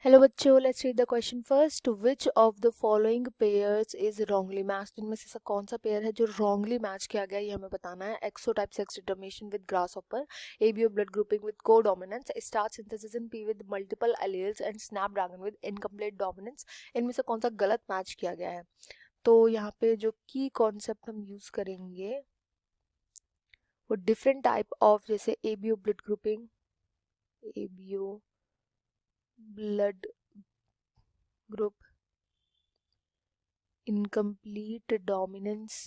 Hello बच्चों, let's read the question first. Which of the following pairs is wrongly matched? इनमें से ऐसा कौन सा पेयर है जो रॉन्गली मैच किया गया, ये हमें बताना है. XO type sex determination with grasshopper, ABO blood grouping with codominance, starch synthesis in pea with multiple alleles and snapdragon with incomplete dominance. इनमें से कौन सा गलत मैच किया गया है? तो यहाँ पे जो की कॉन्सेप्ट हम यूज करेंगे वो डिफरेंट टाइप ऑफ, जैसे ABO blood grouping, ABO blood group, incomplete dominance,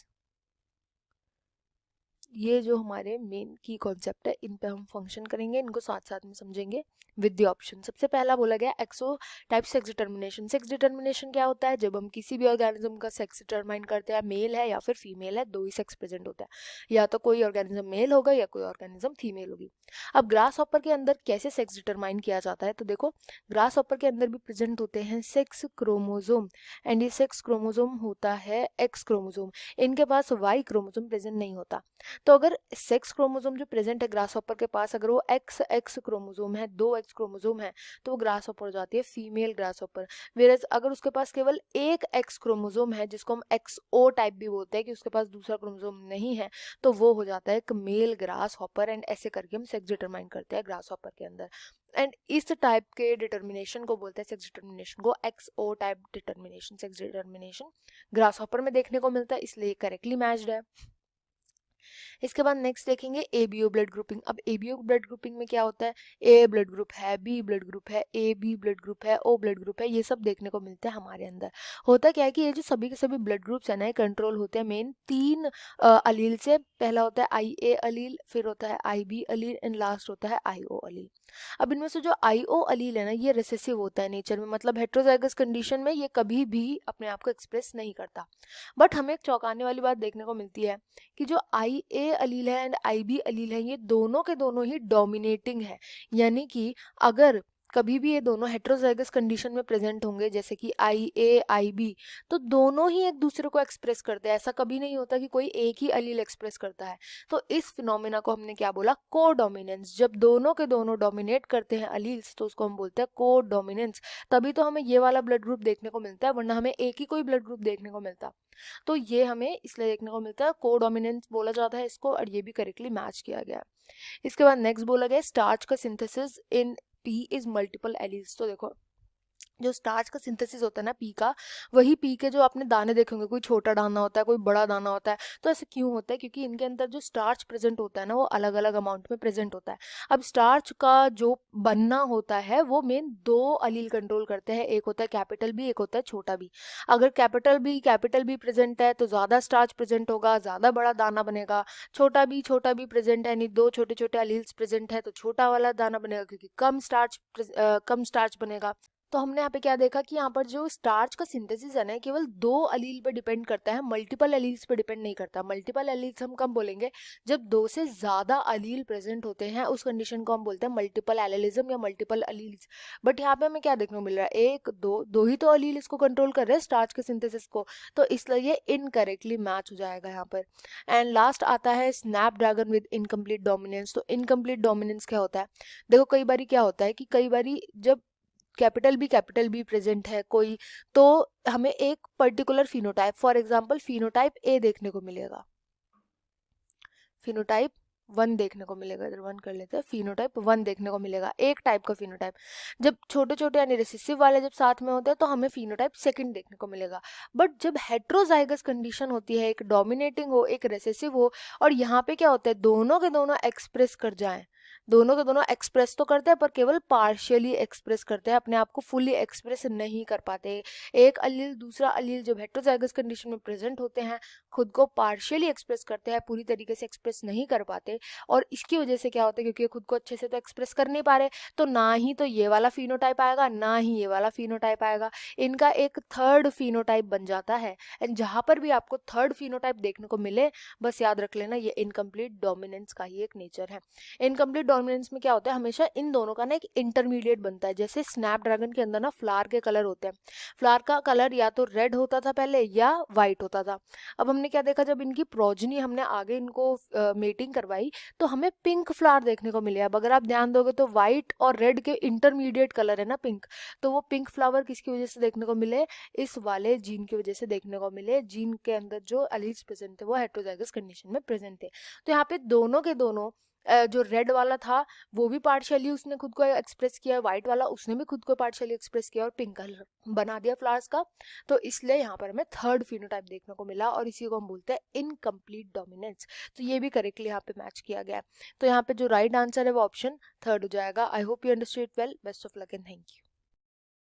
ये जो हमारे मेन की कॉन्सेप्ट है, इन पे हम फंक्शन करेंगे, इनको साथ साथ में समझेंगे विद द ऑप्शन. सबसे पहला बोला गया XO type sex determination. Sex determination क्या होता है? जब हम किसी भी ऑर्गेनिज्म का सेक्स डिटरमाइन करते हैं, मेल है या फिर फीमेल है, दो ही सेक्स प्रेजेंट होता है. या तो कोई ऑर्गेनिज्म मेल होगा या कोई ऑर्गेनिज्म फीमेल होगी. अब ग्रास हॉपर के अंदर कैसे सेक्स डिटरमाइन किया जाता है? तो देखो, ग्रास हॉपर के अंदर भी प्रेजेंट होते हैं सेक्स क्रोमोजोम, एंड ये सेक्स क्रोमोजोम होता है एक्स क्रोमोजोम. इनके पास वाई क्रोमोजोम प्रेजेंट नहीं होता. तो अगर सेक्स क्रोमोसोम जो प्रेजेंट है ग्रासहॉपर के पास, अगर वो एक्स एक्स क्रोमोसोम है, दो एक्स क्रोमोसोम है, तो वो ग्रासहॉपर हो जाती है फीमेल ग्रासहॉपर. वेरएज अगर उसके पास केवल एक एक्स क्रोमोसोम है, जिसको हम एक्स ओ टाइप भी बोलते हैं, कि उसके पास दूसरा क्रोमोसोम नहीं है, तो वो हो जाता है एक मेल ग्रासहॉपर. एंड ऐसे करके हम सेक्स डिटरमाइन करते हैं ग्रासहॉपर के अंदर. एंड इस टाइप के डिटर्मिनेशन को बोलते हैं, सेक्स डिटर्मिनेशन को, X O type determination. Sex determination grasshopper में देखने को मिलता है, इसलिए करेक्टली मैच्ड है. इसके बाद नेक्स्ट देखेंगे एबीओ ब्लड ग्रुपिंग. अब एबीओ ब्लड ग्रुपिंग में क्या होता है? ए ब्लड ग्रुप है, बी ब्लड ग्रुप है, ए बी ब्लड ग्रुप है, ओ ब्लड ग्रुप है, ये सब देखने को मिलते हैं हमारे अंदर. होता क्या है कि ये जो सभी के सभी ब्लड ग्रुप्स है ना, ये कंट्रोल होते हैं मेन तीन अलील से. पहला होता है आई ए अलील, फिर होता है आई बी अलील, एंड लास्ट होता है आई ओ अलील. अब इनमें से जो आई ओ अलील है ना, ये रिसेसिव होता है नेचर में, मतलब हेट्रोजाइगस कंडीशन में ये कभी भी अपने आप को एक्सप्रेस नहीं करता. बट हमें एक चौंकाने वाली बात देखने को मिलती है कि जो आई ए अलील है एंड आई बी अलील है, ये दोनों के दोनों ही डोमिनेटिंग है. यानी कि अगर कभी भी ये दोनों हेट्रोजाइगस कंडीशन में प्रेजेंट होंगे, जैसे कि आई ए आई बी, तो दोनों ही एक दूसरे को एक्सप्रेस करते हैं. ऐसा कभी नहीं होता कि कोई एक ही अलील एक्सप्रेस करता है. तो इस फिनोमेना को हमने क्या बोला? को डोमिनेंस. जब दोनों के दोनों डोमिनेट करते हैं अलील्स, तो उसको हम बोलते हैं को डोमिनेंस. तभी तो हमें ये वाला ब्लड ग्रुप देखने को मिलता है, वरना हमें एक ही कोई ब्लड ग्रुप देखने को मिलता. तो ये हमें इसलिए देखने को मिलता है, को डोमिनेंस बोला जाता है इसको, और ये भी करेक्टली मैच किया गया. इसके बाद नेक्स्ट बोला गया स्टार्च का synthesis in P is multiple alleles. तो देखो, जो स्टार्च का सिंथेसिस होता है ना पी का, वही पी के जो आपने दाने देखे होंगे, कोई छोटा दाना होता है, कोई बड़ा दाना होता है. तो ऐसे क्यों होता है? क्योंकि इनके अंदर जो स्टार्च प्रेजेंट होता है ना, वो अलग अलग अमाउंट में प्रेजेंट होता है. अब स्टार्च का जो बनना होता है, वो मेन दो अलील कंट्रोल करते हैं. एक होता है कैपिटल बी, एक होता है छोटा बी. अगर कैपिटल बी प्रेजेंट है तो ज़्यादा स्टार्च प्रेजेंट होगा, ज़्यादा बड़ा दाना बनेगा. छोटा बी प्रेजेंट है, यानी दो छोटे छोटे अलील्स प्रेजेंट है, तो छोटा वाला दाना बनेगा, क्योंकि कम स्टार्च बनेगा. तो हमने यहाँ पे क्या देखा कि यहाँ पर जो स्टार्च का सिंथेसिस है ना, केवल दो अलील पे डिपेंड करता है, मल्टीपल अलील्स पे डिपेंड नहीं करता. मल्टीपल अलील्स हम कब बोलेंगे? जब दो से ज्यादा अलील प्रेजेंट होते हैं, उस कंडीशन को हम बोलते हैं मल्टीपल एलिलिज्म या मल्टीपल अलील्स. बट यहाँ पे हमें क्या देखने को मिल रहा है? एक दो दो ही तो अलील इसको कंट्रोल कर रहे हैं, स्टार्च के सिंथेसिस को. तो इसलिए ये इनकरेक्टली मैच हो जाएगा यहाँ पर. एंड लास्ट आता है स्नैपड्रैगन विद इनकम्प्लीट डोमिनेंस. तो इनकम्प्लीट डोमिनेंस क्या होता है? देखो, कई बारी क्या होता है कि कई बारी जब कैपिटल बी प्रेजेंट है कोई, तो हमें एक particular phenotype, for example phenotype A देखने को मिलेगा, फिनोटाइप वन देखने को मिलेगा. इधर वन कर लेते हैं, फिनोटाइप वन देखने को मिलेगा, एक टाइप का फिनोटाइप. जब छोटे छोटे यानी रिसेसिव वाले जब साथ में होते हैं, तो हमें फिनोटाइप सेकंड देखने को मिलेगा. बट जब हेट्रोजाइगस कंडीशन होती है, एक डोमिनेटिंग हो एक रेसेसिव हो, और यहाँ पे क्या होता है, दोनों के दोनों एक्सप्रेस कर जाएं, दोनों के दोनों एक्सप्रेस तो करते हैं पर केवल पार्शियली एक्सप्रेस करते हैं, अपने आप को फुली एक्सप्रेस नहीं कर पाते. एक अलील दूसरा अलील जब हेट्रोजाइगस कंडीशन में प्रेजेंट होते हैं, खुद को पार्शियली एक्सप्रेस करते हैं, पूरी तरीके से एक्सप्रेस नहीं कर पाते. और इसकी वजह से क्या होता है, क्योंकि खुद को अच्छे से तो एक्सप्रेस कर नहीं पा रहे, तो ना ही तो ये वाला फिनोटाइप आएगा, ना ही ये वाला फिनोटाइप आएगा. इनका एक थर्ड फिनोटाइप बन जाता है. एंड जहां पर भी आपको थर्ड फिनोटाइप देखने को मिले, बस याद रख लेना, ये इनकम्प्लीट डोमिनेंस का ही एक नेचर है. इनकम्प्लीट डोमिनेंस में क्या होता है, हमेशा इन दोनों का ना एक इंटरमीडिएट बनता है। जैसे स्नैपड्रैगन के अंदर ना फ्लावर के कलर होते हैं, फ्लावर का कलर या तो रेड होता था पहले या वाइट होता था। अब हमने क्या देखा, जब इनकी प्रोजनी हमने आगे इनको मेटिंग करवाई तो हमें पिंक फ्लावर देखने को मिले। अब अगर आप ध्यान दोगे तो वाइट और रेड के इंटरमीडिएट कलर है ना पिंक, तो वो पिंक फ्लावर किसकी वजह से देखने को मिले, इस वाले जीन की वजह से देखने को मिले। जीन के अंदर जो एलील्स प्रेजेंट थे वो हेटेरोजाइगस कंडीशन में प्रेजेंट थे। तो यहाँ पे दोनों के दोनों जो रेड वाला था वो भी पार्शियली उसने खुद को एक्सप्रेस किया, व्हाइट वाला उसने भी खुद को पार्शियली एक्सप्रेस किया और पिंक कलर बना दिया फ्लावर्स का। तो इसलिए यहाँ पर हमें थर्ड फिनोटाइप देखने को मिला और इसी को हम बोलते हैं इनकम्प्लीट डोमिनेंस। तो ये भी करेक्टली यहाँ पे मैच किया गया है। तो यहाँ पे जो राइट आंसर है वो ऑप्शन थर्ड हो जाएगा। I hope you understood well. Best of luck and thank you.